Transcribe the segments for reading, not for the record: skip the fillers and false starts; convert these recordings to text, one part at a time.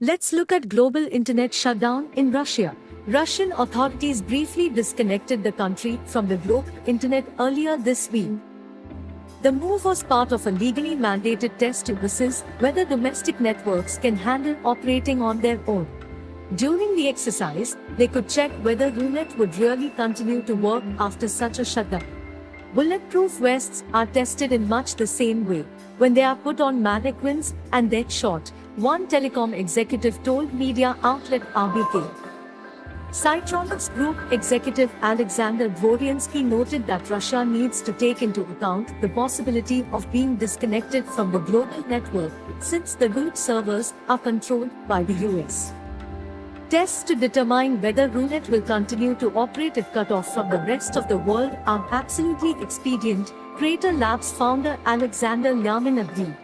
Let's look at global internet shutdown in Russia. Russian authorities briefly disconnected the country from the global internet earlier this week. The move was part of a legally mandated test to assess whether domestic networks can handle operating on their own. During the exercise, they could check whether Runet would really continue to work after such a shutdown. Bulletproof vests are tested in much the same way. When they are put on mannequins and then shot, one telecom executive told media outlet RBK. Cytronics Group executive Alexander Dvoryansky noted that Russia needs to take into account the possibility of being disconnected from the global network, since the root servers are controlled by the US. Tests to determine whether Runet will continue to operate if cut off from the rest of the world are absolutely expedient, Crater Labs founder Alexander Yamin agreed.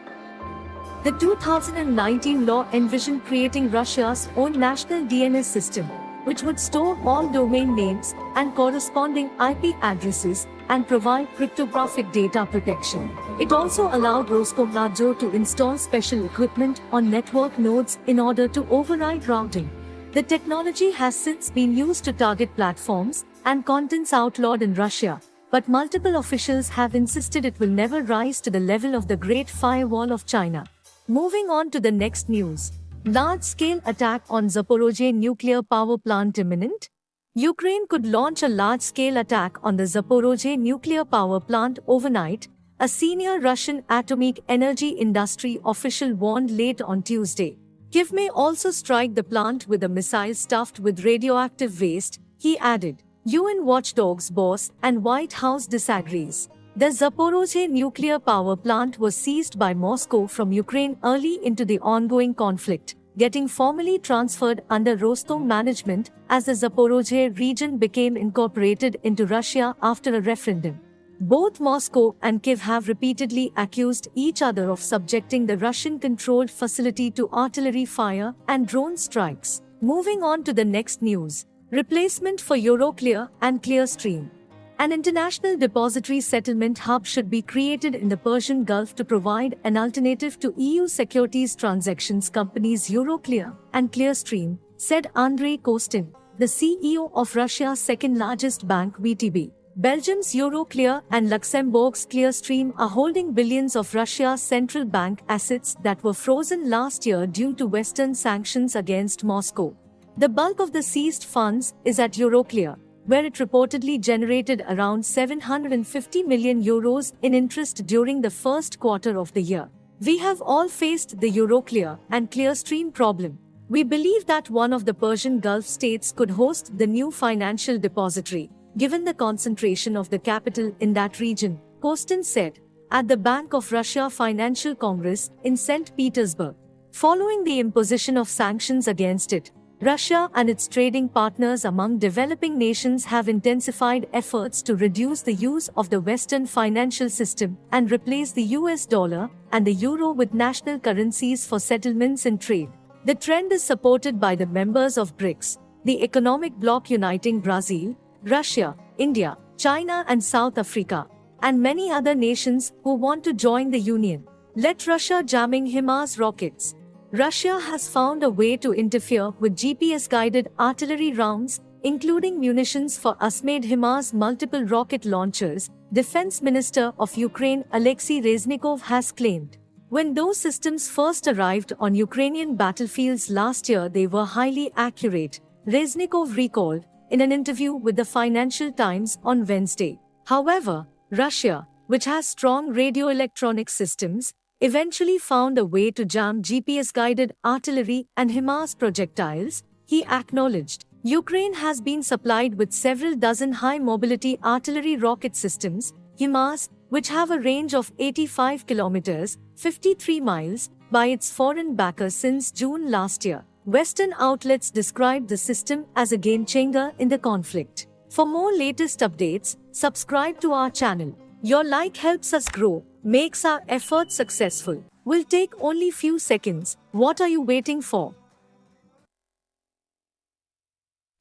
The 2019 law envisioned creating Russia's own national DNS system, which would store all domain names and corresponding IP addresses and provide cryptographic data protection. It also allowed Roskomnadzor to install special equipment on network nodes in order to override routing. The technology has since been used to target platforms and contents outlawed in Russia, but multiple officials have insisted it will never rise to the level of the Great Firewall of China. Moving on to the next news. Large-scale attack on Zaporozhye Nuclear Power Plant imminent? Ukraine could launch a large-scale attack on the Zaporozhye Nuclear Power Plant overnight, a senior Russian atomic energy industry official warned late on Tuesday. Kiev may also strike the plant with a missile stuffed with radioactive waste, he added. UN watchdog's boss and White House disagrees. The Zaporozhye nuclear power plant was seized by Moscow from Ukraine early into the ongoing conflict, getting formally transferred under Rostom management as the Zaporozhye region became incorporated into Russia after a referendum. Both Moscow and Kiev have repeatedly accused each other of subjecting the Russian-controlled facility to artillery fire and drone strikes. Moving on to the next news. Replacement for Euroclear and Clearstream. An international depository settlement hub should be created in the Persian Gulf to provide an alternative to EU securities transactions companies Euroclear and Clearstream, said Andrei Kostin, the CEO of Russia's second-largest bank VTB. Belgium's Euroclear and Luxembourg's Clearstream are holding billions of Russia's central bank assets that were frozen last year due to Western sanctions against Moscow. The bulk of the seized funds is at Euroclear, where it reportedly generated around 750 million euros in interest during the first quarter of the year. We have all faced the Euroclear and Clearstream problem. We believe that one of the Persian Gulf states could host the new financial depository, given the concentration of the capital in that region, Kostin said, at the Bank of Russia Financial Congress in St. Petersburg. Following the imposition of sanctions against it, Russia and its trading partners among developing nations have intensified efforts to reduce the use of the Western financial system and replace the US dollar and the euro with national currencies for settlements and trade. The trend is supported by the members of BRICS, the economic bloc uniting Brazil, Russia, India, China and South Africa, and many other nations who want to join the union. Let Russia jamming HIMARS rockets. Russia has found a way to interfere with GPS-guided artillery rounds, including munitions for US-made HIMARS multiple rocket launchers, Defense Minister of Ukraine Alexei Reznikov has claimed. When those systems first arrived on Ukrainian battlefields last year, they were highly accurate, Reznikov recalled in an interview with the Financial Times on Wednesday. However, Russia, which has strong radioelectronic systems, eventually found a way to jam GPS-guided artillery and HIMARS projectiles, he acknowledged. Ukraine has been supplied with several dozen high-mobility artillery rocket systems, HIMARS, which have a range of 85 kilometers, 53 miles, by its foreign backer since June last year. Western outlets described the system as a game-changer in the conflict. For more latest updates, subscribe to our channel. Your like helps us grow, makes our efforts successful. Will take only few seconds. What are you waiting for?